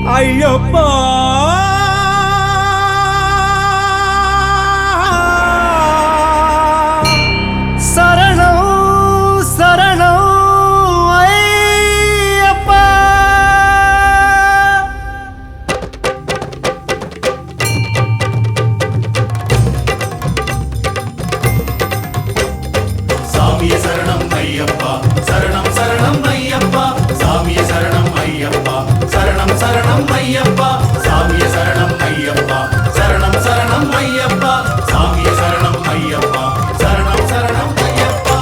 ஐயப்பா சரணம் சரணம் ஐயப்பா. சாமியே சரணம் ஐயப்பா, சரணம் சரணம் ஐயப்பா, சாமியே சரணம் ஐயப்பா, சரணம் சரணம் ஐயப்பா, சாமியே சரணம் ஐயப்பா, சரணம் சரணம் ஐயப்பா, சாமியே சரணம் ஐயப்பா, சரணம் சரணம் ஐயப்பா.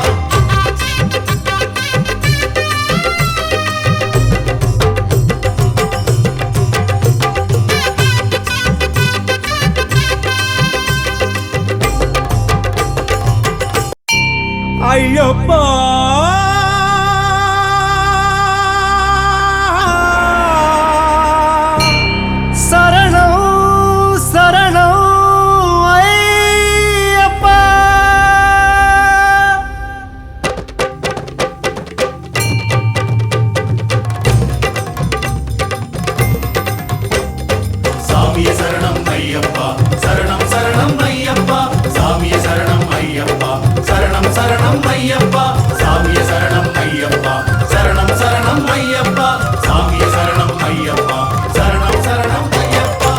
ஐயப்பா சரணம் சரணம் ஐயப்பா. சாமியே சரணம் ஐயப்பா, சரணம் சரணம் ஐயப்பா, சாமியே சரணம் ஐயப்பா, சரணம் சரணம் ஐயப்பா, சாமியே சரணம் ஐயப்பா, சரணம் சரணம் ஐயப்பா, சாமியே சரணம் ஐயப்பா, சரணம் சரணம் ஐயப்பா.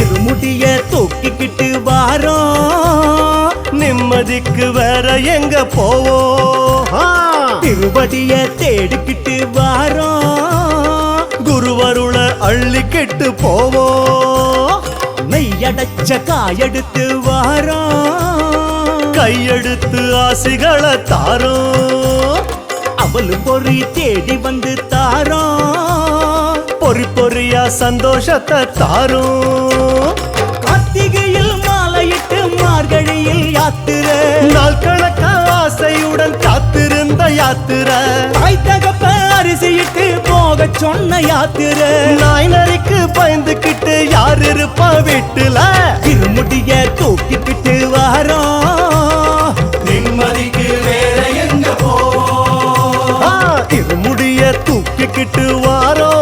இருமுடிய தூக்கிக்கிட்டு வாரோம், நிம்மதிக்கு வேற எங்க போவோம். திருவடிய தேடிக்கிட்டு வாரோம், குருவருள அள்ளிக்கிட்டு போவோம். மெய்யடைச்ச காயெடுத்து வாரோம், கையெடுத்து ஆசிகளை தாரோம். அவளு பொறி தேடி வந்து தாரோம், பொறி பொறியா சந்தோஷத்தை தாரும். கார்த்திகையில் மாலையிட்டு மார்கழியில் யாத்திரை, நாள் கணக்க ஆசையுடன் காத்திருந்த யாத்திரை. தாய் தகப்ப அரிசியிட்டு போக சொன்ன யாத்திரை. நாய் நரிக்கு பயந்துக்கிட்டு யார் இருப்பா வீட்டுல. இருமுடிய தூக்கிக்கிட்டு வாரோம், நிம்மதிக்கு வேற எங்க போவோம். இருமுடிய தூக்கிக்கிட்டு வாரோம்,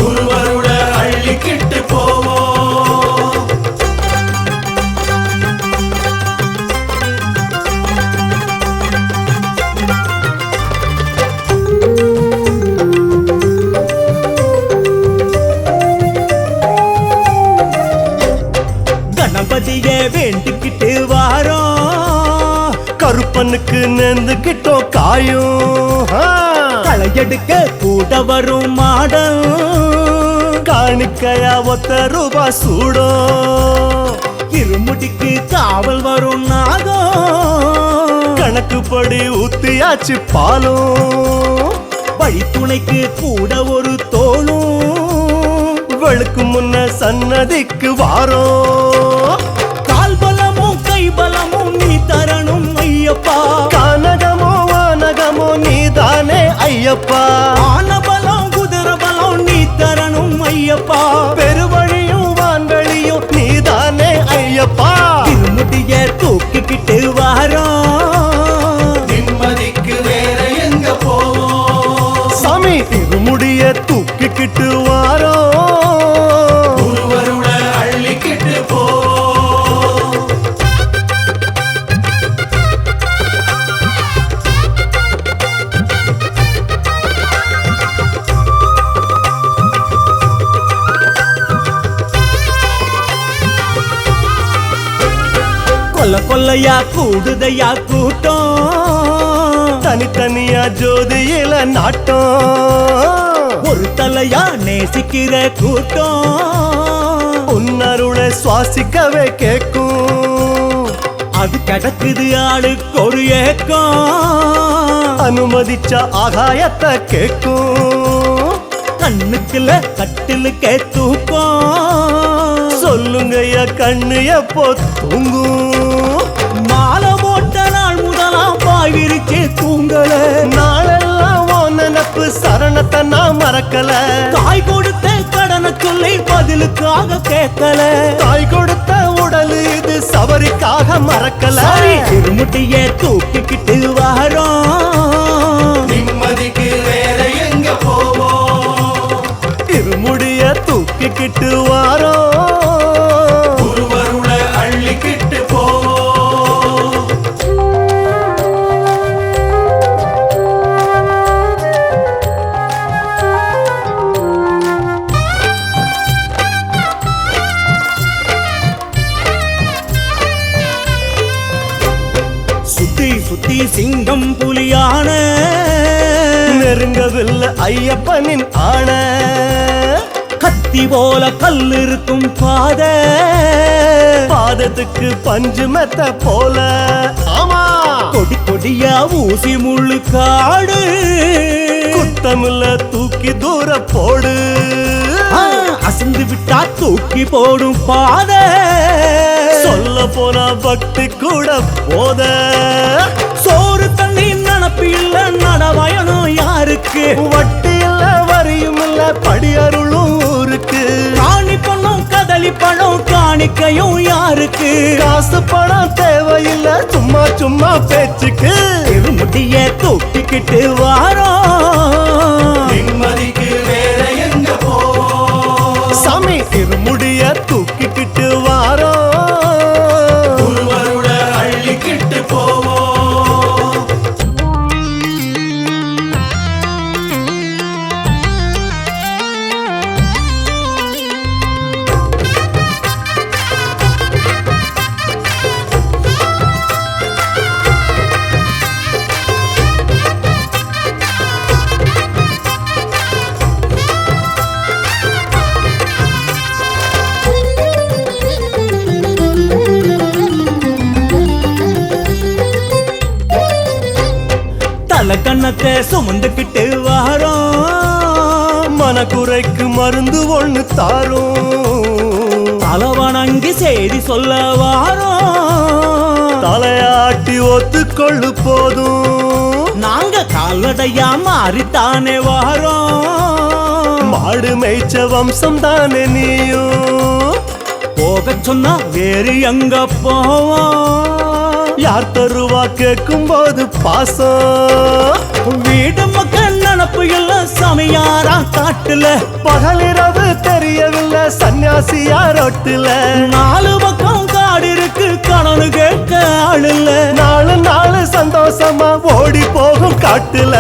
குருவருள அள்ளிக்கிட்டு போவோம். கணபதிய வேண்டிக்கிட்டு வாரோம், கருப்பனுக்கு நெந்துக்கிட்டோம் காயும். களையெடுக்க கூட வரும் மாடம், காணிக்கையா ₹1 சூடும். இருமுடிக்கு காவல் வரும் நாகம், கணக்குப்படி ஊத்தியாச்சு பாலும். வழித்துணைக்கு கூட ஒரு தோளும், வெளுக்கு முன்ன சன்னதிக்கு வாரோம். கால் பலமும் கை பலமும் நீ தரணும் ஐயப்பா, கானகமோ வானகமோ நீதானே ஐயப்பா. ஆனபலம் குதிரை பலம் நீ தரணும் ஐயப்பா, பெருவழியும் வான்வழியும் நீதானே ஐயப்பா. திருமுடிய தூக்கிக்கிட்டு வாரோம், நிம்மதிக்கு வேற எங்க போவோம். சாமி திருமுடிய தூக்கிக்கிட்டு வாரோம், குருவருள அள்ளிக்கிட்டு போவோம். கொல்ல கொல்லையா கூடுதையா கூட்டம், தனித்தனியா ஜோதியில நாட்டம். ஒரு தலையா நேசிக்கிற கூட்டம், உன்னருளை சுவாசிக்கவே கேட்கும். அது கிடக்குது ஆளுக்கு ஒரு ஏக்கம், அனுமதிச்ச ஆகாயத்தை கேட்கும். கண்ணுக்குள்ள கட்டிலுக்கே தூக்கம், சொல்லுங்கய்யா கண்ணு எப்போ தூங்கும். மாலை போட்ட நாள் முதலாம் பாய் விரிச்சு தூங்கல, நாளெல்லாம் நினப்பு சரணத்தை நான் மறக்கல. தாய் கொடுத்த பதிலுக்காக கேட்கல. தாய் கொடுத்த உடல் இது சபரிக்காக மறக்கல. திருமுட்டிய தூக்கிக்கிட்டு வாரோம், நிம்மதிக்கு வேற எங்க போவோம்? இருமுடிய தூக்கிக்கிட்டு வாரோம், குருவருளை அள்ளிக்கிட்டு போவோம். சுத்தி சுத்தி சிங்கம் புலியான நெருங்கவில்லை ஐயப்பனின் ஆண. கத்தி போல கல் இருக்கும் பாத, பாதத்துக்கு பஞ்சு மெத்த போல. ஆமா கொடி கொடியா ஊசி முள்ளு காடு, குத்தமில்ல தூக்கி தூர போடு. அசந்து விட்டா தூக்கி போடும் பாத. சொல்ல போனா பக்தி கூட போத. சோறு தண்ணி நினப்பு இல்ல நடவயனும் யாருக்கு? வட்டி இல்ல வரியும் இல்ல படியருளும் ஊருக்கு. காணி பணம் கதலி பழம் காணிக்கையும் யாருக்கு? காசு பணம் தேவையில்லை சும்மா சும்மா பேச்சுக்கு. திருமுடிய தூக்கிக்கிட்டு வாரோம், நிம்மதிக்கு வேற எங்க போவோம்? சாமி இருமுடிய தூக்கிக்கிட்டு வாரோம், குருவருளை அள்ளிக்கிட்டு போவோம். தலை கண்ணத்தை சுமந்துக்கிட்டு வாரோம், மனக்குறைக்கு மருந்து ஒண்ணு தாரும். தலவணங்கி செய்தி சொல்ல வாரோம். தலையாட்டி ஒத்துக்கொள்ளு போதும். நாங்க கால்நடையா மாறித்தானே வாரோம். மாடு மேய்ச்ச வம்சம் தானே நீயும். போக சொன்னா வேறு எங்க போவோம்? யார் தருவா கேட்கும் போது பாசம். வீடு மக்கள் நினப்பு எல்லாம் சமையாரா காட்டுல. பகலிரவு தெரியவில்லை சன்னியாசியா ரொட்டுல. நாலு பக்கம் காடு இருக்கு கணனு கேட்க ஆளுல. நாலு நாலு சந்தோஷமா ஓடி போகும் காட்டுல.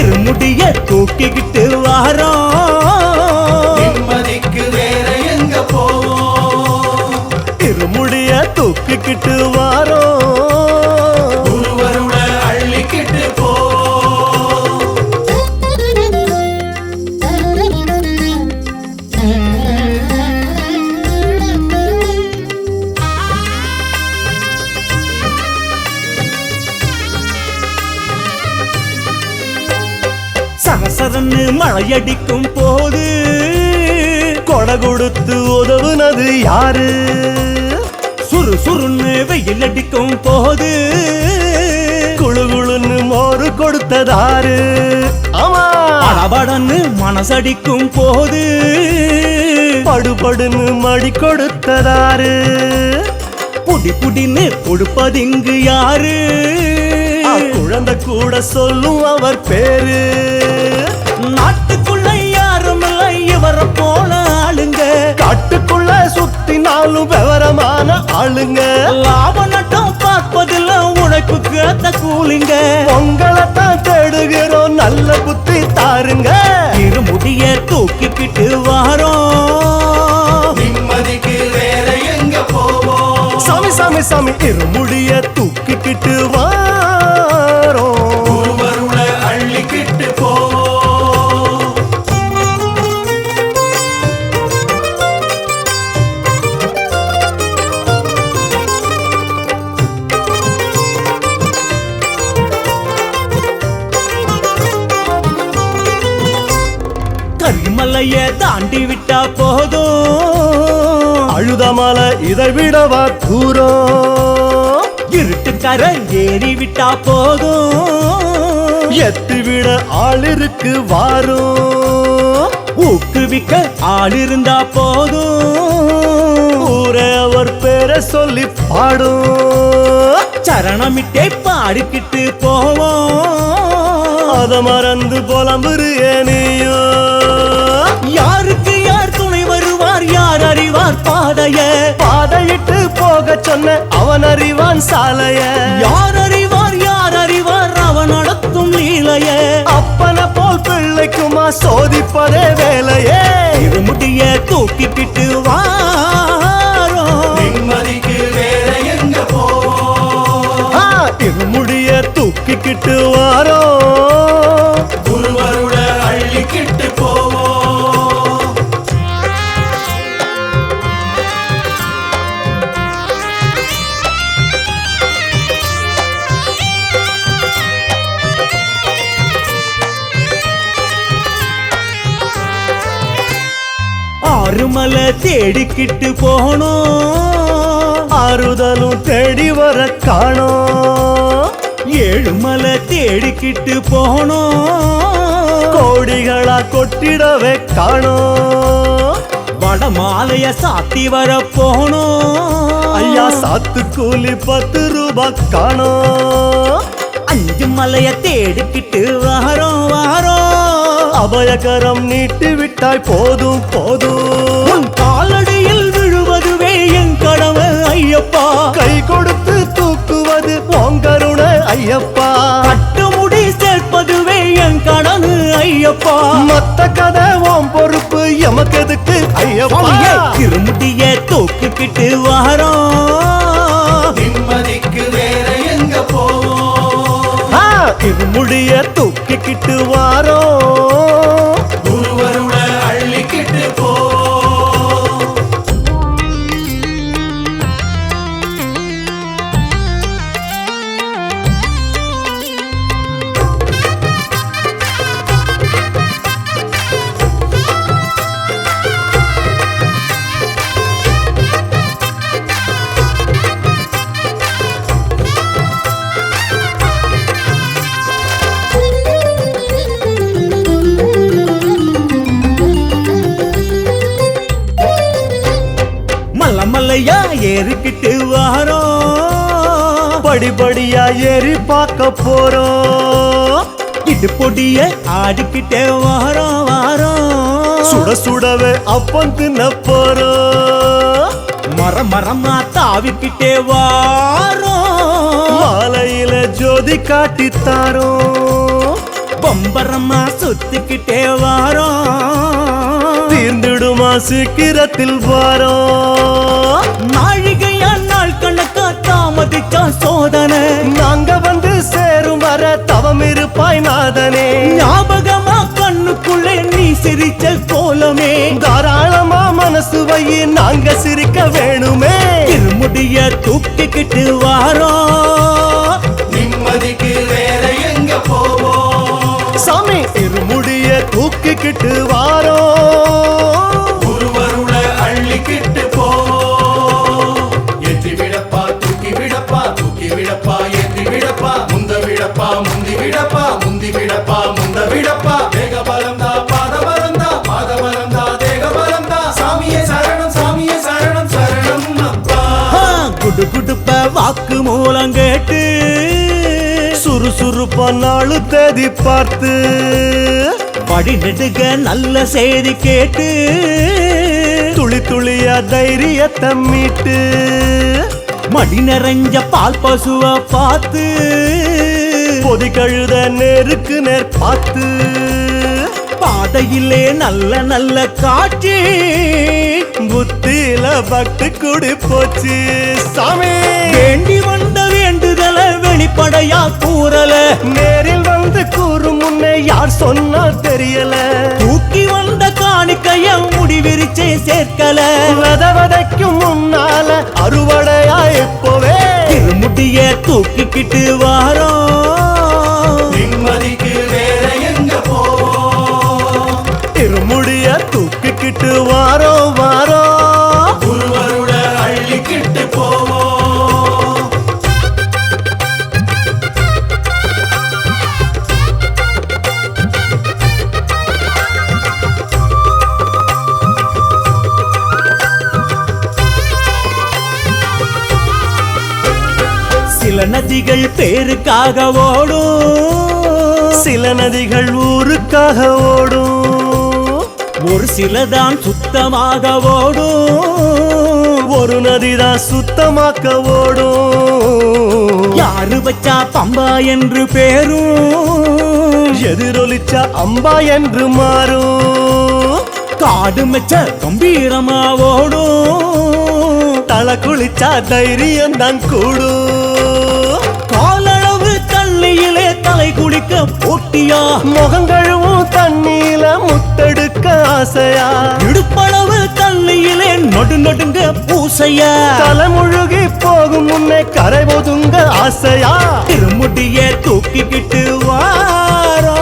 இருமுடிய தூக்கிக்கிட்டு வாரோம், நிம்மதிக்கு வேற எங்க போவோம்? இருமுடிய தூக்கிக்கிட்டு வாரோம், குருவருளை அள்ளிக்கிட்டு போவோம். சரசரன்னு மழையடிக்கும் போது கொடை கொடுத்து உதவுனது யாரு? சுறுசுறுன்னு வெயில் அடிக்கும் போது குழுகுழுன்னு மோரு கொடுத்ததாரு? ஆமா படபடன்னு மனசடிக்கும் போது படுபடுன்னு மடி கொடுத்ததாரு? புடி புடின்னு கொடுப்பதிங்கு யாரு? குழந்தை கூட சொல்லும் அவர் பேரு. நாட்டுக்குள்ள யாரும் இல்லை இவரை போல ஆளுங்க. காட்டுக்குள்ள சுத்தினாலும் விவரமான ஆளுங்க. லாப நட்டம் பார்ப்பதில்ல உழைப்புக்கு ஏத்த கூலிங்க. உங்களைத்தான் தேடுகிறோம் நல்ல புத்தி தாருங்க. இருமுடிய தூக்கிக்கிட்டு வாரோம், நிம்மதிக்கு வேற எங்க போவோம்? சாமி சாமி சாமி இருமுடிய தூக்கிக்கிட்டு வாரோம், குருவருளை அள்ளிக்கிட்டு போவோம். கரிமலைய தாண்டி விட்டா போதும், அழுதமலை இதை விடவா தூரம்? இருட்டுக்கரை ஏறி விட்டா போதும், எத்து விட ஆள் இருக்கு வாரும். ஊக்கு சேவிக்க ஆள் இருந்தா போதும் ஊரே அவர் பேரை சொல்லி பாடும் சரணமிட்டே பாடிக்கிட்டு போவோம் அத மறந்து புலம்புறியே நீயோ யாருக்கு யார் துணை வருவார் யார் அறிவார் பாதைய பாதையிட்டு போக சொன்ன அவன் அறிவான் சாலைய யார் அறிவார் அவன் நடத்தும் லீலைய அப்பன போல் பிள்ளைக்குமா சோதிப்பதே வேலையே இது முடிய தூக்கிக்கிட்டு வாரோ நிம்மதிக்கு வேற எங்க போவோம் இது முடிய தூக்கிக்கிட்டு வாரோ குருவருட அள்ளிக்கிட்டு போவோம் ஆறுமலை தேடிக்கிட்டு போனோம் ஆறுதலும் தேடி வர காணோம் ஏழுமலை தேடிக்கிட்டு போனோம் கோடிகளா கொட்டிடவே காணோம் வடமாலைய சாத்தி வர போனோம் ஐயா சாத்து கூலி 10 ரூபாய் காணோம் 5 மலைய தேடிக்கிட்டு வாரோம் அபயகரம் நீட்டி விட்டாய் போதும் போதும் உன் காலடியில் விழுவதுவே என் கடமை ஐயப்பா கை கொடுத்து தூக்குவது உங்கருணை ஐயப்பா கட்டுமுடி சேர்ப்பதுவே என் கடனு ஐயப்பா மத்த கதை உன் பொறுப்பு எமக்கு எதுக்கு ஐயப்பா திருமுடிய தூக்கிக்கிட்டு வாரோம் நிம்மதிக்கு வேற எங்க போவோம் இது முடிய தூக்கிக்கிட்டு வாரோ குருவருட அள்ளிக்கிட்டு போவோம் மலையா ஏறிக்கிட்டு வாரோம் படிப்படியா ஏறி பார்க்க போறோம் இது பொடிய ஆடிக்கிட்டே வாரோம் சுட சுடவே அப்பம் தின்ன போறோம் மரமா தாவிக்கிட்டே வாரோம் மாலையில ஜோதி காட்டித்தாரோம் பம்பரமா சுத்திக்கிட்டே வாரோம் தீர்ந்துடுமா சீக்கிரத்தில் வாரோம் நாழிகையா நாள் கணக்கா தாமதிச்சா சோதனை நாங்க வந்து சேரும் வர தவம் இருப்பாய் நாதனே ஞாபகமா கண்ணுக்குள்ளே நீ சிரிச்ச கோலமே தாராளமா மனசு வையி நாங்க சிரிக்க வேணுமே திருமுடிய தூக்கிக்கிட்டு வாரோம் நிம்மதிக்கு வேற எங்க போவோம் சாமி இருமுடிய தூக்கிக்கிட்டு வாரோ குருவருட அள்ளிக்கிட்டு போவோம் ஏற்றி விடப்பா தூக்கி விடப்பா தூக்கி விடப்பா ஏற்றி விடப்பா முந்த விடப்பா முந்தி விடப்பா முந்தி விடப்பா முந்த விடப்பா தேக பலந்தா பாத பலந்தா பாத பலந்தா தேக பலந்தா சாமியே சரணம் சரணம் அப்பா குடு குடுப்ப வாக்கு மூலம் கேட்டு சுறுசுறுப்பா நாளு தேதி பார்த்து படி நெடுக நல்ல செய்தி கேட்டு துளி துளியா தைரியத்தை மீட்டு மடி நிறைஞ்ச பால் பசுவ பார்த்து பொதி கழுத நேருக்கு நேர் பார்த்து பாதையிலே நல்ல நல்ல காட்சி புத்தியில பக்தி கூடி போச்சு சாமி வேண்டி வந்த வேண்டுதல வெளிப்படையா கூறல நேரில் வந்து கூறும் முன்னே யார் சொன்னா தெரியல தூக்கி வந்த காணிக்கைய முடிவிரிச்சே சேர்க்கல விதைக்கும் முன்னால அறுவடையா இப்போவே திருமுடிய தூக்கிக்கிட்டு வாரோம் நிம்மதிக்கு வேற எங்க போவோம் இருமுடிய தூக்கிக்கிட்டு வாரோ வாரோ குருவருட அள்ளிக்கிட்டு போவோம் நதிகள் பேருக்காக ஓடும், சில நதிகள் ஊருக்காக ஓடும், ஒரு சிலதான் சுத்தமாக ஓடும், ஒரு நதிதான் சுத்தமாக்க ஓடும். யாரு வச்சா பம்பா என்று பேரும், எதிரொலிச்சா அம்பா என்று மாறும். காடு மெச்ச கம்பீரமா ஓடும், தலை குளிச்சா தைரியம் தான் கூடும். காலளவு தள்ளியிலே தலை குளிக்க போட்டியா, முகங்கழுவும் தண்ணீல முத்தெடுக்க ஆசையா, இடுப்பளவு தள்ளியிலே நடு நடுங்க பூசையா, தலைமுழுகி போகும் முன்னே கரை ஒதுங்க ஆசையா. திருமுடிய தூக்கிக்கிட்டு வாரோ,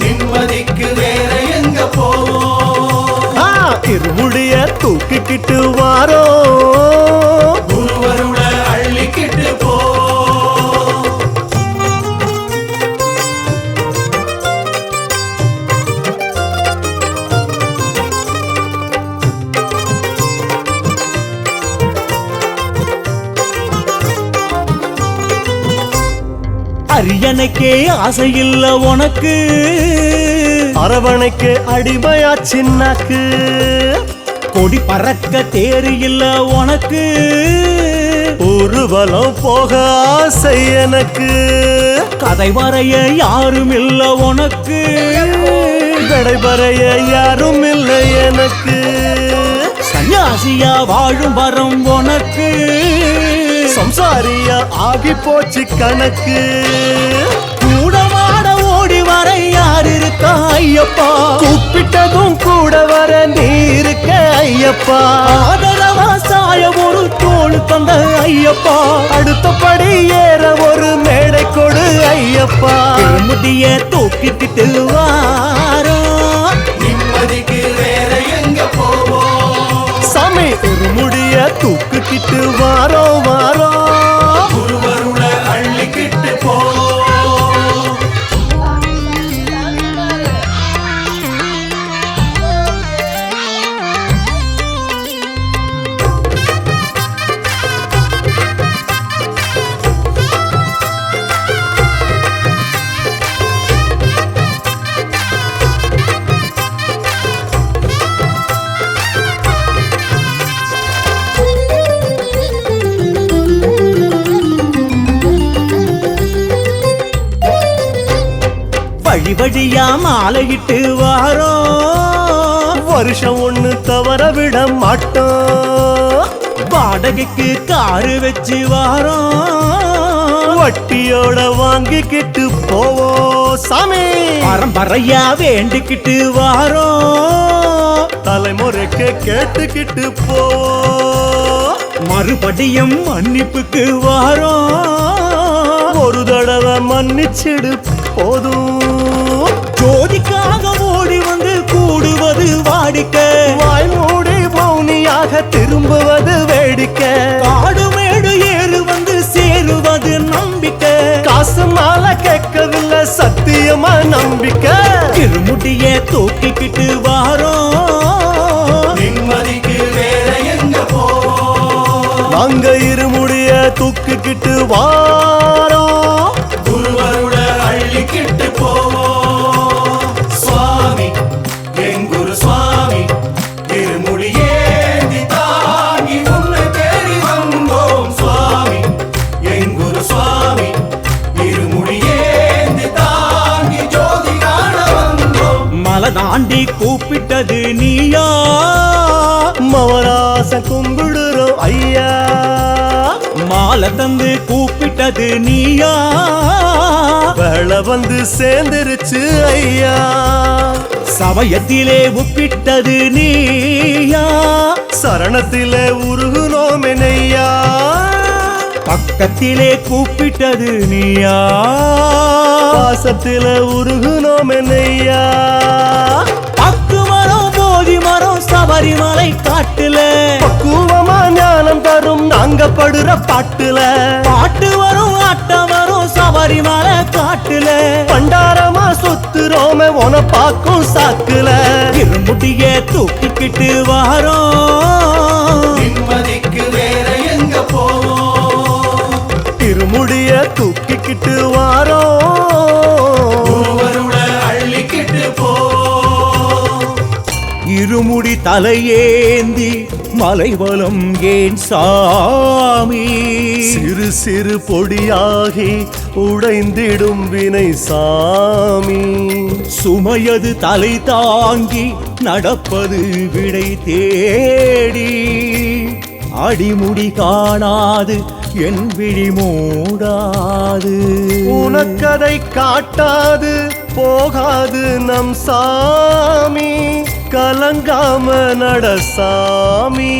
நிம்மதிக்கு வேற எங்க போவோம், திருமுடிய தூக்கிக்கிட்டு வாரோ, குருவருள அள்ளிக்கிட்டு போ. அரியணைக்கே ஆசை இல்ல உனக்கு, அரவணைக்கு அடிமையா சின்னாக்கு, கொடி பறக்க தேரு இல்ல உனக்கு, ஊர்வலம் போக ஆசை எனக்கு, கதை வரைய யாரும் இல்ல உனக்கு, விடைபறைய யாரும் இல்லை எனக்கு, சன்னியாசியா வாழும் வரம் உனக்கு, சம்சாரியா ஆகி போச்சு கணக்கு. கூடமாட ஓடி வர யார் இருக்கா ஐயப்பா, கூப்பிட்டதும் கூட வர நீ இருக்க ஐயப்பா, ஆதரவா சாய ஒரு தோள் தந்த ஐயப்பா, அடுத்தபடி ஏற ஒரு மேடை கொடு ஐயப்பா. திருமுடிய தூக்கிக்கிட்டு வாரோ, நிம்மதிக்கு வேற எங்க போவோம், சாமி திருமுடிய தூக்கிக்கிட்டு வாரோ வாரோ, குருவருள அள்ளிக்கிட்டு போ. வழி வழியா மாலையிட்டு வாரோ, வருஷம் ஒண்ணு தவற விட மாட்டோம், வாடகைக்கு காரு வச்சு வாரோ, வட்டியோட வாங்கிக்கிட்டு போவோம் சாமி. பரம்பரையா வேண்டிக்கிட்டு வாரோ, தலைமுறைக்கு கேட்டுக்கிட்டு போவோம், மறுபடியும் மன்னிப்புக்கு வாரோ, ஒரு தடவை மன்னிச்சிடு போதும். ஜோதிக்காக ஓடி வந்து கூடுவது வாடிக்கை, வாய் மூடி மௌனியாக திரும்புவது வேடிக்கை, காடு மேடு ஏறு வந்து சேருவது நம்பிக்கை, காசு மாலை கேட்கவில்லை சத்தியமா நம்பிக்கை. திருமுடிய தூக்கிக்கிட்டு வாரோ, நிம்மதிக்கு வேற எங்க போவோம், நாங்க இருமுடிய தூக்கிக்கிட்டு வாரோ, குருவருள அள்ளிக்கிட்டு போவோம். சுவாமி எங்குரு சுவாமி, திருமுடியேந்தி தாங்கி உன்னை தேடி வந்தோம். சுவாமி எங்குரு சுவாமி, திருமுடியேந்தி தாங்கி ஜோதி காண வந்தோம். மலை தாண்டி கூப்பிட்டது நீயா, மவராச கும்பிடுறோம் ஐயா, மாலை தந்து கூப்பிட்டது நீயா, வேளை வந்து சேர்ந்துருச்சு ஐயா, சமயத்திலே உப்பிட்டது நீயா, சரணத்திலே உருகுனோமே நெய்யா, பக்கத்திலே கூப்பிட்டது நீயா, பாசத்திலே உருகுனோமே நெய்யா. பக்கு மரம் போதி மரம் சபரிமலை காட்டுல, பக்குவமா ஞானம் தரும் நாங்க படுற பாட்டுல, பாட்டு வரும் ஆட்டம் வரும் சபரிமலை காட்டுல, பண்டாரமா சுத்துறோமே உன பாக்கும் சாக்குல, இருமுடிய தூக்கிக்கிட்டு வாரோம், நிம்மதிக்கு வேற எங்க போவோம், இருமுடிய தூக்கிக்கிட்டு வாரோ குருவருள அள்ளிக்கிட்டு போ இருமுடி தலையேந்தி மலைவலம் ஏன் சாமி சிறு சிறு பொடியாகி உடைந்திடும் வினை சாமி சுமையது தலை தாங்கி நடப்பது விடை தேடி அடிமுடி காணாது என் விழி மூடாது உனக்கதை காட்டாது போகாது நம் சாமி கலங்காம நட சாமி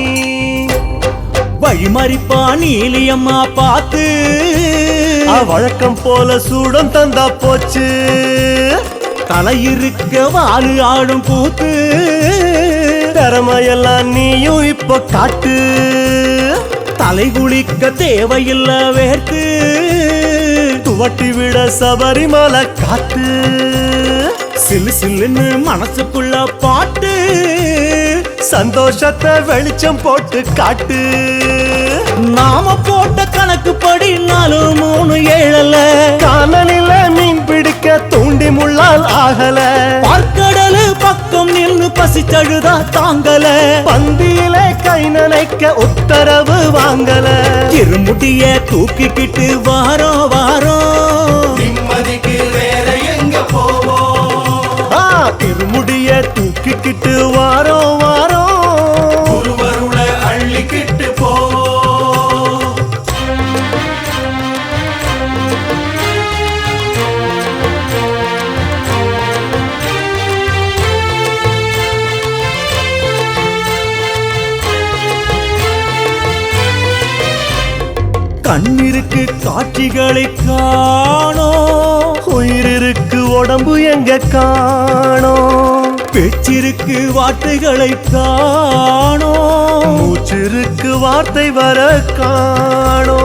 வழிமறிப்பா நீலியம்மா பார்த்து வழக்கம் போல சூடம் தந்தா போச்சு தலையிருக்க வாழு ஆடும் கூத்து திறமையெல்லாம் நீயும் இப்ப காட்டு தலை குளிக்க தேவையில்ல வேர்த்து துவட்டி விட சபரிமலை காத்து சில்லு சில்லுன்னு மனசுக்குள்ள பாட்டு சந்தோஷத்தை வெளிச்சம் போட்டு காட்டு நாம போட்ட கணக்குப்படி 4 3 7 காணலில மீன் பிடிக்க தூண்டி முள்ளால் ஆகல பார்க்கடலு பக்கம் நின்னு பசிச்சழுதா தாங்கல பந்தியில கை நனைக்க உத்தரவு வாங்கல இருமுடிய தூக்கிக்கிட்டு வாரோ வாரோ நிம்மதிக்கு வேற எங்க போவோம் இருமுடிய தூக்கிக்கிட்டு வாரோ வாரோ குருவருள அள்ளிக்கிட்டு போ கண்ணிருக்கு காட்சிகளை காணோ உயிருக்கு உடம்பு எங்க காணோ பேச்சிருக்கு வார்த்தைகளை காணோ மூச்சிருக்கு வார்த்தை வர காணோ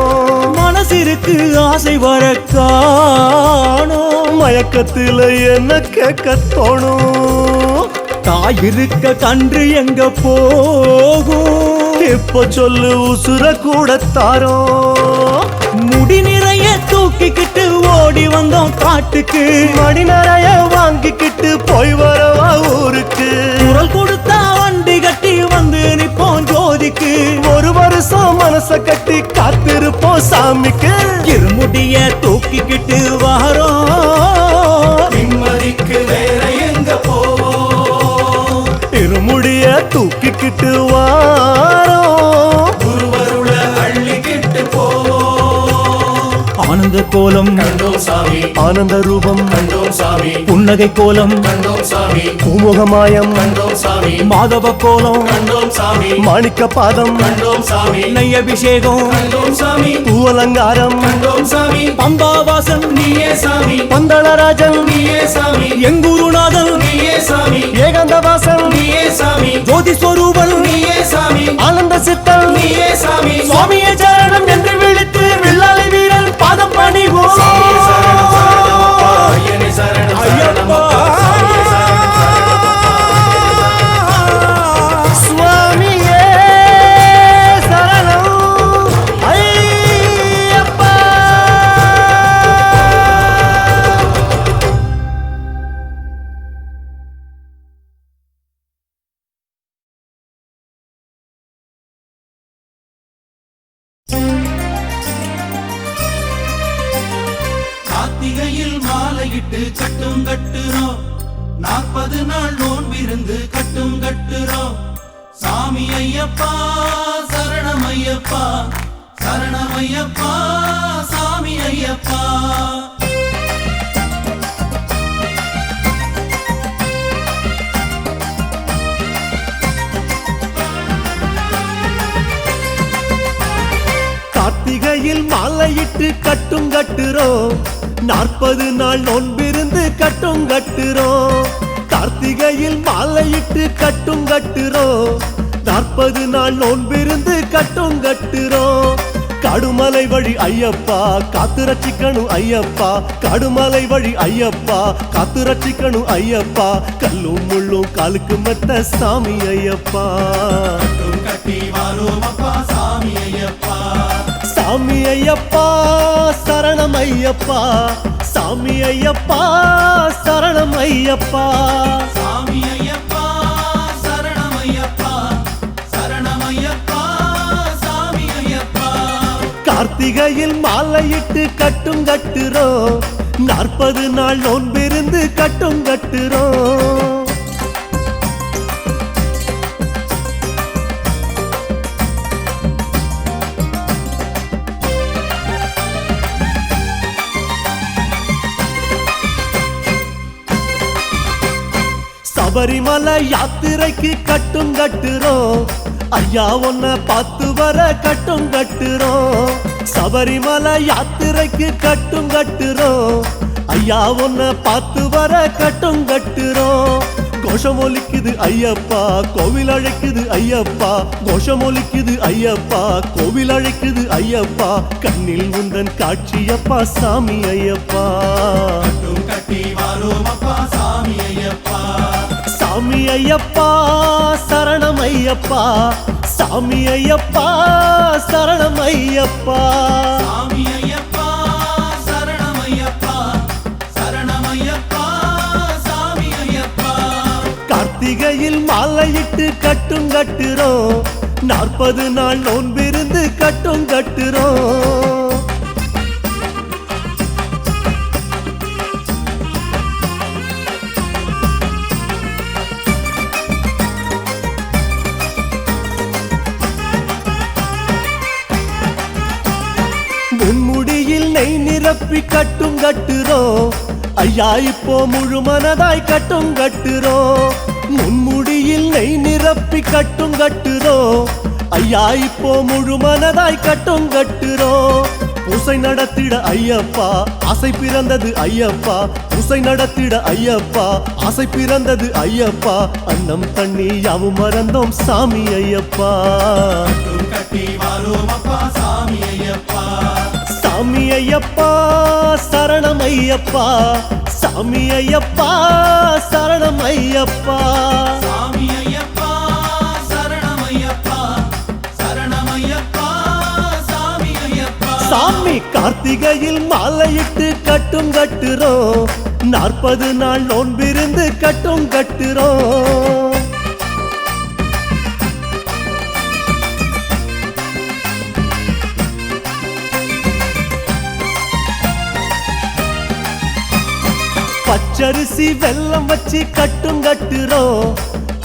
மனசிற்கு ஆசை வர காணோ மயக்கத்துல என்ன கேட்க தோணும் தாயிருக்க கன்று எங்க போகும் இப்ப சொல்லு உசுர கூட தாரோ முடி நிறைய தூக்கிக்கிட்டு ஓடி வந்தோம் காட்டுக்கு மடி நிறைய வாங்கிக்கிட்டு போய் வரவா ஊருக்கு குரல் கொடுத்தா வண்டி கட்டி வந்து நிப்போம் ஜோதிக்கு ஒரு வருஷம் மனச கட்டி காத்திருப்போம் சாமிக்கு இருமுடிய தூக்கிக்கிட்டு வாரோம் நிம்மதிக்கு வேற எங்க போவோம் இருமுடிய தூக்கிக்கிட்டு வாரோ குருவருள அள்ளிக்கிட்டு போ ஆனந்த கோலம் கண்டோம் சாமி ஆனந்த ரூபம் கண்டோம் சாமி புன்னகை கோலம் கண்டோம் சாமி பூமுகமாயம் கண்டோம் சாமி மாதவ கோலம் கண்டோம் சாமி மாணிக்க பாதம் கண்டோம் சாமி நெய் அபிஷேகம் கண்டோம் சாமி பூவலங்காரம் கண்டோம் சாமி பம்பாவாசன் நீயே சாமி பந்தளராஜன் நீயே சாமி எங்குருநாதன் நீயே சாமி ஏகாந்தவாசன் நீயே சாமி ஜோதி ஸ்வரூபன் நீயே சாமி ஆனந்த சித்தன் நீயே சாமி சுவாமியே சரணம் என்று விழித்து வில்லாளி வீரன் பாதம் பணிவோம் சாமியே சரணம் சரணமப்பா ஐயனே சரணம் ஐயப்பா. சரணமப்பா சாமியே சரணம் சரணமப்பா சுவாமியே சரணம் ஐயப்பா. கார்த்திகையில் மாலையிட்டு கட்டும் கட்டுறோம் 40 நாள் நோன்பிருந்து கட்டும் கட்டுறோம் சாமி ஐயப்பா சரணம் ஐயப்பா சரணம் ஐயப்பா சாமி ஐயப்பா கார்த்திகையில் மாலையிட்டு கட்டும் கட்டுறோம் 40 நாள் நோன்பிருந்து கட்டும் கட்டுறோம் கார்த்திகையில் மாலையிட்டு கட்டும் கட்டுறோம் 40 நாள் நோன்பிருந்து கட்டும் கட்டுறோம் கடுமலை வழி ஐயப்பா காத்து ரட்சிக்கணும் ஐயப்பா கடுமலை வழி ஐயப்பா காத்து ரட்சிக்கணும் ஐயப்பா கல்லும் முள்ளும் காலுக்கு மெத்த சாமி ஐயப்பா கட்டும் கட்டி வாரோம் அப்பா சாமி ஐயப்பா சாமி ஐயப்பா சரணம் ஐயப்பா, சாமி ஐயப்பா சரணம் ஐயப்பா. சாமி ஐயப்பா சரணம் ஐயப்பா, சரணம் ஐயப்பா சாமி ஐயப்பா. கார்த்திகையில் மாலையிட்டு கட்டும் கட்டுறோம், 40 நாள் நோன்பிருந்து கட்டும் கட்டுறோம். சபரிமலை யாத்திரைக்கு கட்டும் கட்டுறோம், ஐயா உன்னை பார்த்து வர கட்டும் கட்டுறோம். சபரிமலை யாத்திரைக்கு கட்டும் கட்டுறோம், ஐயா உன்னை பார்த்து வர கட்டும் கட்டுறோம். கோஷம் ஒலிக்குது ஐயப்பா, கோவில் அழைக்குது ஐயப்பா, கோஷம் ஒலிக்குது ஐயப்பா, கோவில் அழைக்குது ஐயப்பா. கண்ணில் உந்தன் காட்சியப்பா சாமி ஐயப்பா. கட்டும் கட்டி வாரோம் அப்பா சாமி ஐயப்பா. சாமி ஐயப்பா சரணம் ஐயப்பா, சாமி ஐயப்பா சரணம் ஐயப்பா. சாமி ஐயப்பா சரணம் ஐயப்பா, சரணம் ஐயப்பா சாமி ஐயப்பா. கார்த்திகையில் மாலையிட்டு கட்டும் கட்டுறோம், 40 நாள் நோன்பிருந்து கட்டும் கட்டுறோம். முன்முடியில் நெய் நிரப்பி கட்டும் கட்டுறோம், ஐயா இப்போ முழு மனதாய் கட்டும் கட்டுறோம். முன்முடியில் நெய் நிரப்பி கட்டும் கட்டுறோம், ஐயா இப்போ முழு மனதாய் கட்டும் கட்டுறோம். பூசை நடத்திட ஐயப்பா ஆசை பிறந்தது ஐயப்பா, பூசை நடத்திட ஐயப்பா ஆசை பிறந்தது ஐயப்பா. அன்னம் தண்ணி யாவும் மறந்தோம் சாமி ஐயப்பா. கட்டும் கட்டி வாரோம் அப்பா சாமி ஐயப்பா. சாமி ஐயப்பா சரணம் ஐயப்பா, சாமி ஐயப்பா சரணம் ஐயப்பா. சாமி ஐயப்பா சரணம் ஐயப்பா, சரணம் ஐயப்பா சாமி ஐயப்பா. சாமி கார்த்திகையில் மாலையிட்டு கட்டும் கட்டுறோம், 40 நாள் நோன்பிருந்து கட்டும் கட்டுறோம். பச்சரிசி வெல்லம் வச்சு கட்டும் கட்டுறோம்,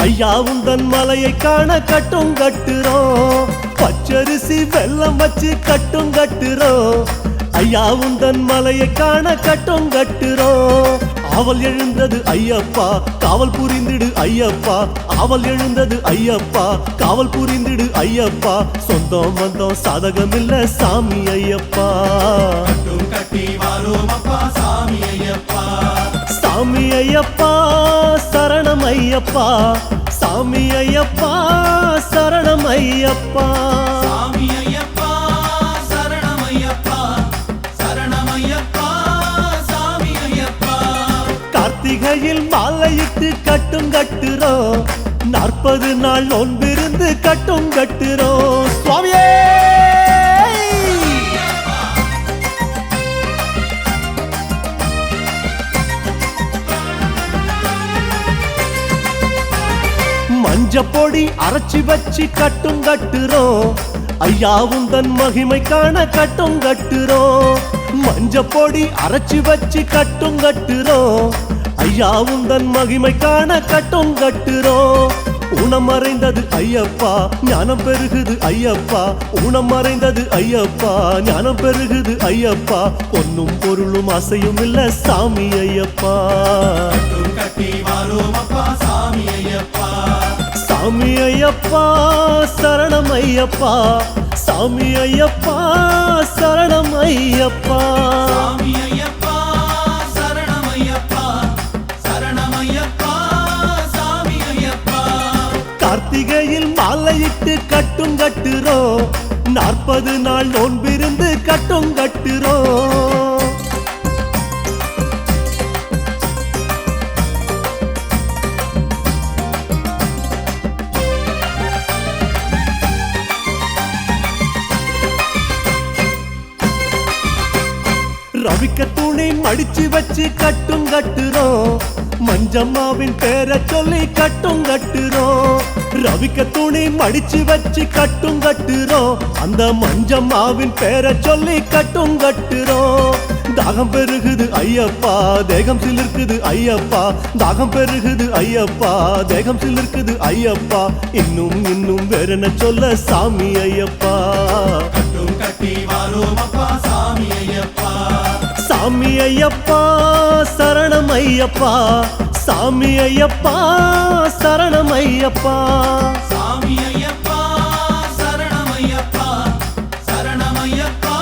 ஐயா உந்தன் மலையை காண கட்டும் கட்டுறோம். பச்சரிசி வெல்லம் வச்சு கட்டும் கட்டுறோம், ஐயா உந்தன் மலையை காண கட்டும் கட்டுறோம். ஆவல் எழுந்தது ஐயப்பா காவல் புரிந்திடு ஐயப்பா, ஆவல் எழுந்தது ஐயப்பா காவல் புரிந்திடு ஐயப்பா. சொந்தம் வந்தோம் சாதகமில்ல சாமி ஐயப்பா. கட்டும் கட்டி வாரோம் அப்பா சாமி ஐயப்பா. சாமி ஐயப்பா சரணம் ஐயப்பா, சாமி ஐயப்பா சரணம் ஐயப்பா. சாமி ஐயப்பா சரணம் ஐயப்பா, சரணம் ஐயப்பா சாமி ஐயப்பா. கார்த்திகையில் மாலையிட்டு கட்டும் கட்டுறோம், 40 நாள் நோன்பிருந்து கட்டும் கட்டுறோம். சுவாமியே மஞ்ச பொடி அரைச்சி வச்சு கட்டும் கட்டுறோம், ஐயா உந்தன் மகிமை காண கட்டும் கட்டுறோம். மஞ்ச பொடி அரைச்சி வச்சு கட்டும் கட்டுறோம், ஐயா உந்தன் மகிமை காண கட்டும் கட்டுறோம். ஊனம் மறைந்தது ஐயப்பா ஞானம் பெருகுது ஐயப்பா, ஊனம் மறைந்தது ஐயப்பா ஞானம் பெருகுது ஐயப்பா. பொன்னும் பொருளும் அசையும் இல்ல சாமி ஐயப்பா. கட்டும் கட்டி வாரோம் அப்பா சாமி ஐயப்பா. சாமி ஐயப்பா சரணம் ஐயப்பா, சாமி ஐயப்பா சரணம் ஐயப்பா. சாமி ஐயப்பா சரணம் ஐயப்பா, சரணம் ஐயப்பா சாமி ஐயப்பா. கார்த்திகையில் மாலையிட்டு கட்டும் கட்டுறோம், 40 நாள் நோன்பிருந்து கட்டும் கட்டுறோம். ரவிக்க துணி மடிச்சு வச்சு கட்டும் கட்டுறோம் மஞ்சம்மாவின் பேரை சொல்லி கட்டும் கட்டுறோம் ரவிக்க துணி மடிச்சு வச்சு கட்டும் கட்டுறோம் அந்த மஞ்சம்மாவின் பேரை சொல்லி கட்டும் கட்டுறோம் தாகம் பெருகுது ஐயப்பா தேகம் சிலிர்க்குது ஐயப்பா தாகம் பெருகுது ஐயப்பா தேகம் சிலிர்க்குது ஐயப்பா இன்னும் இன்னும் வேறென்ன சொல்ல சாமி ஐயப்பா கட்டும் கட்டி வாரோம் அப்பா சாமி ஐயப்பா சாமி ஐயப்பா சரணம் ஐயப்பா சாமி ஐயப்பா சரணம் ஐயப்பா சாமி ஐயப்பா சரணம் ஐயப்பா சரணம் ஐயப்பா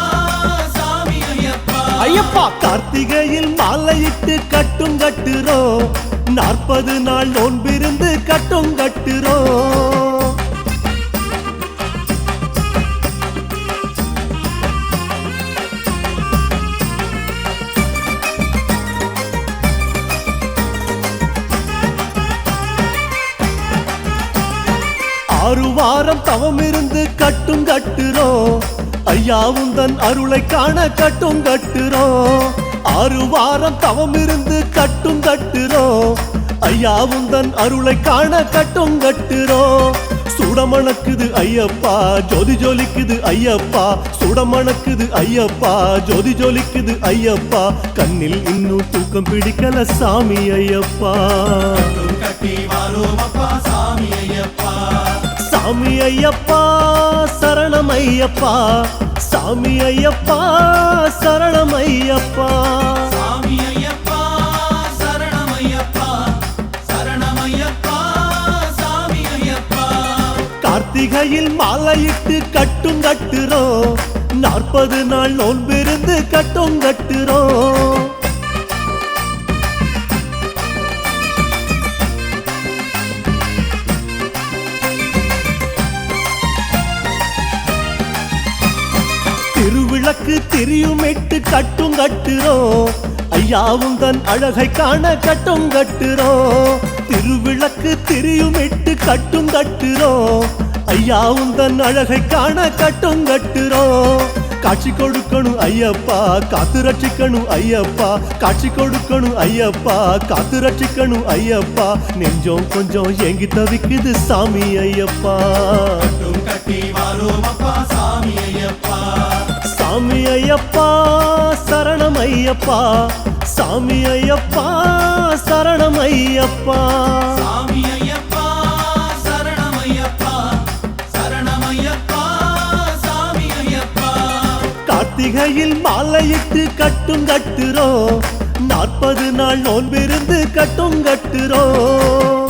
சாமி ஐயப்பா ஐயப்பா கார்த்திகையில் மாலையிட்டு கட்டும் கட்டுறோம் 40 நாள் நோன்பிருந்து கட்டும் கட்டுறோம் ஆறு வாரம் தவம் இருந்து கட்டும் கட்டுறோம் ஐயா உந்தன் அருளை காண கட்டும் கட்டுறோம் 6 வாரம் தவம் இருந்து கட்டும் கட்டுறோம் ஐயா உந்தன் அருளை காண கட்டும் கட்டுறோம் சுடமணக்குது ஐயப்பா ஜோதி ஜொலிக்குது ஐயப்பா சுடமணக்குது ஐயப்பா ஜோதி ஜொலிக்குது ஐயப்பா கண்ணில் இன்னும் தூக்கம் பிடிக்கல சாமி ஐயப்பா கட்டும் கட்டி வாரோம் அப்பா சாமி ஐயப்பா சாமி ஐயப்பா சரணம் ஐயப்பா சாமி ஐயப்பா சரணம் ஐயப்பா சாமி ஐயப்பா சரணம் ஐயப்பா சரணம் ஐயப்பா சாமி ஐயப்பா கார்த்திகையில் மாலையிட்டு கட்டும் கட்டுறோம் 40 நாள் நோன்பிருந்து கட்டும் கட்டுறோம் திருவிளக்கு திரியுமிட்டு கட்டும் கட்டுறோம் ஐயா உந்தன் அழகை காண கட்டும் கட்டுறோம் திருவிளக்கு திரியுமிட்டு கட்டும் கட்டுறோம் ஐயா உந்தன் அழகை காண கட்டும் கட்டுறோம் காட்சி கொடுக்கணும் ஐயப்பா காத்து ரட்சிக்கணும் ஐயப்பா காட்சி கொடுக்கணும் ஐயப்பா காத்து ரட்சிக்கணும் ஐயப்பா நெஞ்சம் கொஞ்சம் ஏங்கி தவிக்குது சாமி ஐயப்பா கட்டும் கட்டி வாரோம் அப்பா சாமி ஐயப்பா சாமி ஐயப்பா சரணம் ஐயப்பா சாமி ஐயப்பா சரணம் ஐயப்பா சாமி ஐயப்பா சரணம் ஐயப்பா சரணம் ஐயப்பா சாமி ஐயப்பா கார்த்திகையில் மாலையிட்டு கட்டும் கட்டுறோம் 40 நாள் நோன்பிருந்து கட்டும் கட்டுறோம்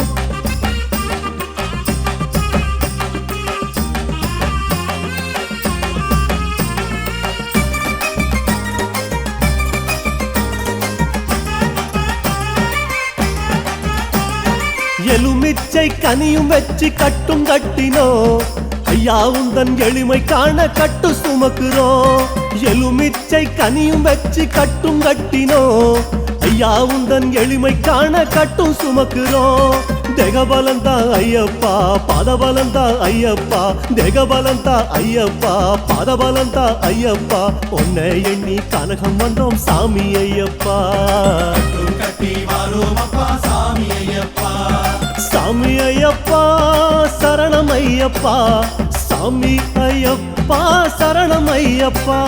எலுமிச்சை கனியும் வச்சு கட்டும் கட்டினோம் ஐயா உந்தன் எளிமை காண கட்டு சுமக்குறோம் எலுமிச்சை கனியும் வச்சு கட்டும் கட்டினோம் ஐயா உந்தன் எளிமை காண கட்டும் சுமக்குறோம் தேகபலந்தா ஐயப்பா பாதபலந்தா ஐயப்பா தேகபலந்தா ஐயப்பா பாதபலந்தா ஐயப்பா உன்னை எண்ணி கனகம் வந்தோம் சாமி ஐயப்பா கட்டும் கட்டி வாரோம் அப்பா சாமி ஐயப்பா சாமி ஐயப்பா சரணம் ஐயப்பா சாமி ஐயப்பா சரணம் ஐயப்பா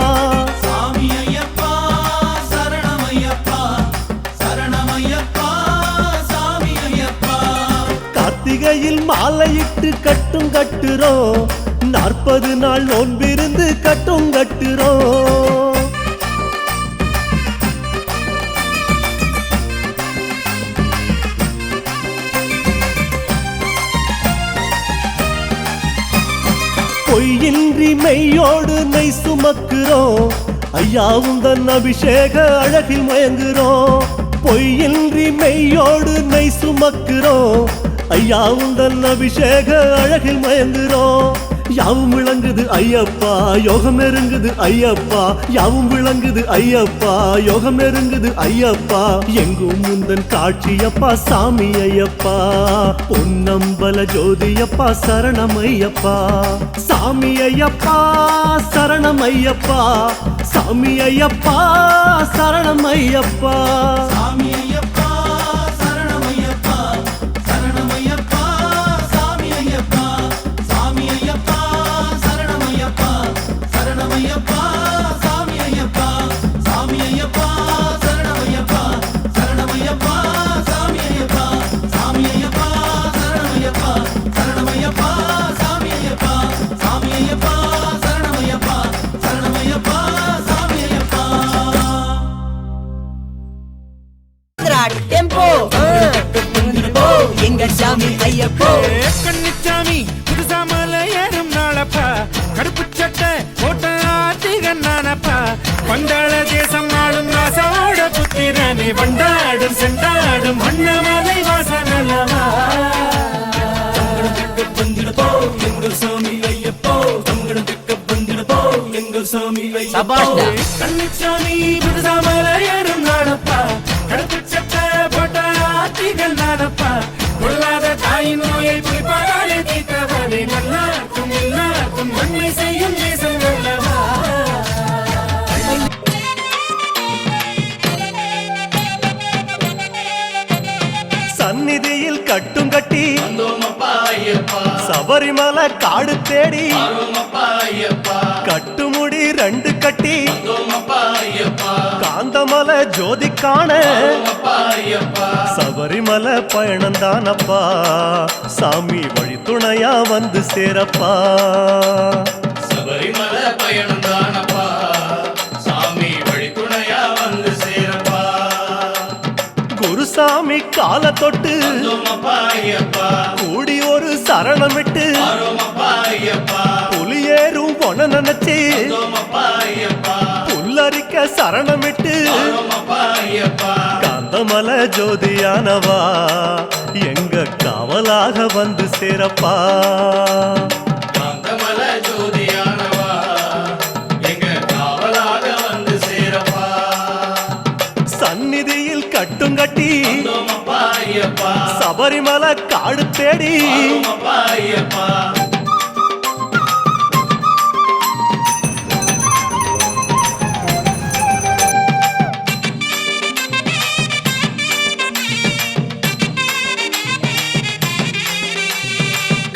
சாமி ஐயப்பா சரணம் ஐயப்பா சரணம் ஐயப்பா சாமி ஐயப்பா கார்த்திகையில் மாலையிட்டு கட்டும் கட்டுறோம் 40 நாள் நோன்பிருந்து கட்டும் கட்டுறோம் பொய்யின்றி மெய்யோடு நெய் சுமக்குறோம் ஐயா உந்தன் அபிஷேக அழகில் மயங்குறோம் பொய்யின்றி மெய்யோடு நெய் சுமக்குறோம் ஐயா உந்தன் அபிஷேக அழகில் மயங்குறோம் யாவும் விளங்குது ஐயப்பா யோகம் நெருங்குது ஐயப்பா யாவும் விளங்குது ஐயப்பா யோகம் நெருங்குது ஐயப்பா எங்கும் முந்தன் காட்சியப்பா சாமி ஐயப்பா பொன்னம்பல ஜோதியப்பா சரணம் ஐயப்பா சாமி ஐயப்பா சரணம் ஐயப்பா சாமி ஐயப்பா சரணம் ஐயப்பா சாமி ஐயப்பா சரணம் ஐயப்பா சரணம் ஐயப்பா சாமி ஐயப்பா சாமி ஐயப்பா சரணம் ஐயப்பா சரணம் ஐயப்பா சாமி ஐயப்பா சாமி ஐயப்பா சரணம் ஐயப்பா சரணம் ஐயப்பா சாமி ஐயப்பா சாமி ஐயப்பா சரணம் ஐயப்பா சரணம் ஐயப்பா சாமி ஐயப்பா சாமி ஐயப்பா சரணம் ஐயப்பா சரணம் ஐயப்பா சாமி ஐயப்பா டெம்போ எங்க சாமி ஐயப்போ கண்ணிச்சாமி புதுசா மலை ஏறும் நாளப்பா கருப்பு சட்டை போட்ட ஆத்திகன் நானப்பா பந்தாள தேசம் ஆடும் ராசாவோட புத்திரனே வண்டாடும் செண்டாடும் வண்ணமலை வாசனல்லவா எங்கள் சாமி ஐயப்போ தங்களுக்கு வந்துடுப்போ எங்கள் சாமி சபாஷ்டா. கண்ணிச்சாமி புதுசா மலை ஏறும் நாளப்பா கருப்பு சட்டை போட்ட ஆத்திகன் நானப்பா கொள்ளாத தாய் நோயை குறிப்பாலே தீர்த்தவனே நல்லாக்கும் எல்லாருக்கும் நன்மை செய்யும் தேசம் அல்லவா சந்நிதியில் கட்டும் கட்டி வந்தோமப்பா ஐயப்பா சபரிமலை காடு தேடி வரோமப்பா ஐயப்பா கட்டுமுடி ரெண்டு கட்டி வந்தோமப்பா ஐயப்பா காந்தமலை ஜோதி காண வரோமப்பா ஐயப்பா சபரிமலை பயணந்தானப்பா சாமி வழி துணையா வந்து சேரப்பா சபரிமலை பயணம் தானப்பா சாமி வழித்துணையா வந்து சேரப்பா குருசாமி கால தொட்டு வந்தோமப்பா ஐயப்பா கூடி ஒரு சரணமிட்டு வரோமப்பா ஐயப்பா புலியேறும் பொன நினைச்சு வந்தோமப்பா ஐயப்பா புல்லரிக்க சரணமிட்டு வரோமப்பா ஐயப்பா காந்தமலை ஜோதியானவா எங்க காவலாக வந்து சேரப்பா காந்தமலை ஜோதியானவா எங்க காவலாக வந்து சேரப்பா சந்நிதியில் கட்டும் கட்டி வந்தோமப்பா ஐயப்பா சபரிமலை காடு தேடி வரோமப்பா ஐயப்பா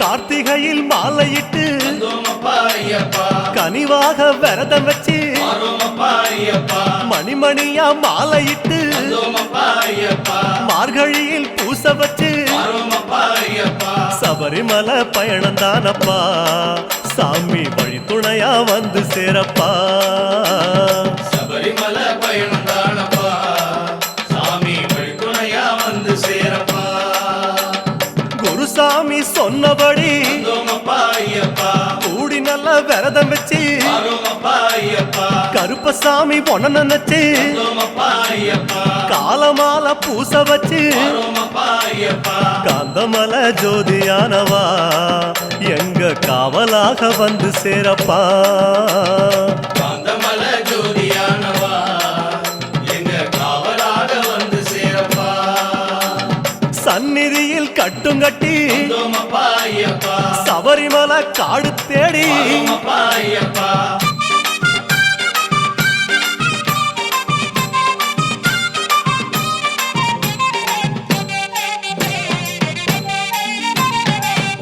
கார்த்திகையில் மாலையிட்டு வந்தோமப்பா ஐயப்பா கனிவாக விரதம் வச்சு வரோமப்பா ஐயப்பா மணிமணியா மாலையிட்டு வந்தோமப்பா ஐயப்பா மார்கழியில் பூச வச்சு வரோமப்பா ஐயப்பா சபரிமலை பயணந்தானப்பா சாமி வழி துணையா வந்து சேரப்பா சபரிமலை பயணம் தானப்பா சாமி வழித்துணையா வந்து சேரப்பா குருசாமி சொன்னபடி வந்தோமப்பா ஐயப்பா கூடி நல்ல விரதம் வச்சு வரோமப்பா ஐயப்பா கருப்பசாமி பொண்ண நினைச்சு வந்தோமப்பா ஐயப்பா காலமால பூச வச்சு வரோமப்பா ஐயப்பா காந்தமலை ஜோதியானவா எங்க காவலாக வந்து சேரப்பா காந்தமலை ஜோதியானவா எங்க காவலாக வந்து சேரப்பா சந்நிதியில் கட்டும் கட்டி வந்தோமப்பா ஐயப்பா சபரிமலை காடு தேடி வரோமப்பா ஐயப்பா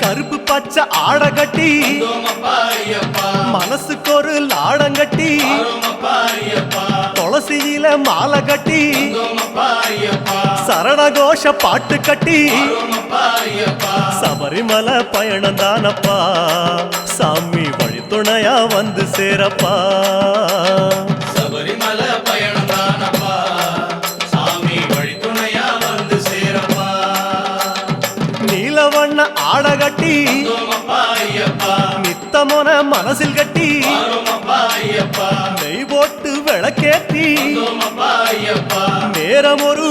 கருப்பு பச்சை ஆட கட்டி வந்தோமப்பா ஐயப்பா மனசுக்கு ஒரு லாடம் கட்டி வரோமப்பா ஐயப்பா துளசியில மாலை கட்டி வந்தோமப்பா ஐயப்பா சரணகோஷ பாட்டு கட்டி வரோமப்பா ஐயப்பா சபரிமலை பயணந்தானப்பா சாமி வழி துணையா வந்து சேரப்பா சபரிமலை பயணம் தானப்பா சாமி வழித்துணையா வந்து சேரப்பா நீலவண்ண ஆட கட்டி வந்தோமப்பா ஐயப்பா நித்தமொன மனசில் கட்டி வரோமப்பா ஐயப்பா நெய் போட்டு விளக்கேத்தி வந்தோமப்பா ஐயப்பா நேரம் ஒரு